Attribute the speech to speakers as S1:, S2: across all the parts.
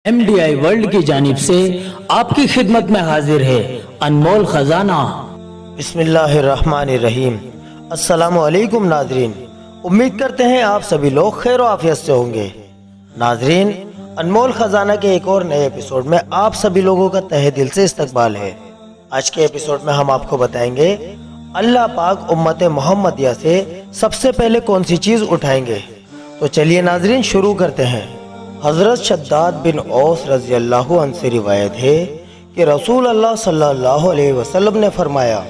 S1: MDI world की जानिब से आपकी खिदमत में हाजिर है अनमोल खजाना।
S2: बिस्मिल्लाहिर्रहमानिर्रहीम। अस्सलामु अलैकुम नाजरीन, उम्मीद करते हैं आप सभी लोग खैर और आफियत से होंगे। नाजरीन, अनमोल खजाना के एक और नए एपिसोड में आप सभी लोगों का तहे दिल से इस्तकबाल है। आज के एपिसोड में हम आपको बताएंगे अल्लाह पाक उम्मत मोहम्मदिया से सबसे पहले कौन सी चीज़ उठाएंगे। तो चलिए नाजरीन शुरू करते हैं। हज़रत शद्दाद बिन औस रज़ी अल्लाहु अन्हु से रिवायत है कि रसूल अल्लाह सल्लल्लाहु अलैहि वसल्लम ने फरमाया,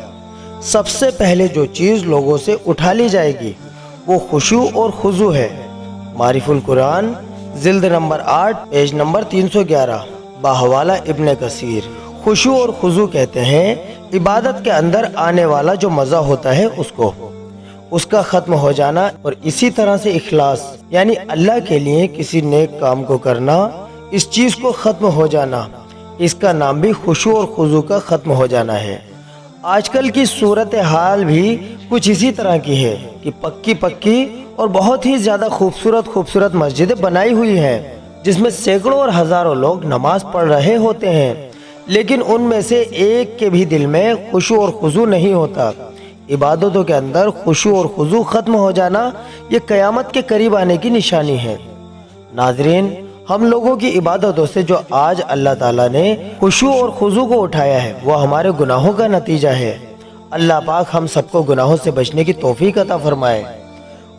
S2: सबसे पहले जो चीज़ लोगों से उठा ली जाएगी वो खुशू और खुजू है। मारिफुल कुरान जिल्द नंबर 8 पेज नंबर 311 बाहवाला इब्न कसीर। खुशू और खुजू कहते हैं इबादत के अंदर आने वाला जो मज़ा होता है उसको, उसका ख़त्म हो जाना, और इसी तरह से इखलास यानी अल्लाह के लिए किसी नेक काम को करना, इस चीज़ को ख़त्म हो जाना, इसका नाम भी खुशू और खुजू का ख़त्म हो जाना है। आजकल की सूरत हाल भी कुछ इसी तरह की है कि पक्की पक्की और बहुत ही ज़्यादा खूबसूरत मस्जिदें बनाई हुई हैं जिसमें सैकड़ों और हज़ारों लोग नमाज पढ़ रहे होते हैं, लेकिन उनमें से एक के भी दिल में खुशू और खुजू नहीं होता। इबादतों के अंदर खुशू और खुजू ख़त्म हो जाना ये क़यामत के करीब आने की निशानी है। नाजरीन, हम लोगों की इबादतों से जो आज अल्लाह ताला ने खुशू और खुजू को उठाया है वो हमारे गुनाहों का नतीजा है। अल्लाह पाक हम सबको गुनाहों से बचने की तौफीक अता फरमाए।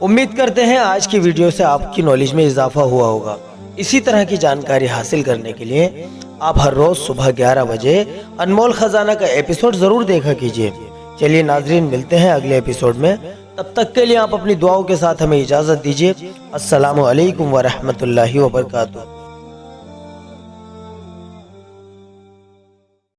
S2: उम्मीद करते हैं आज की वीडियो से आपकी नॉलेज में इजाफा हुआ होगा। इसी तरह की जानकारी हासिल करने के लिए आप हर रोज़ सुबह 11 बजे अनमोल खजाना का एपिसोड ज़रूर देखा कीजिए। चलिए नाजरीन, मिलते हैं अगले एपिसोड में। तब तक के लिए आप अपनी दुआओं के साथ हमें इजाज़त दीजिए। अस्सलामु अलैकुम व रहमतुल्लाहि व बरकातुहू।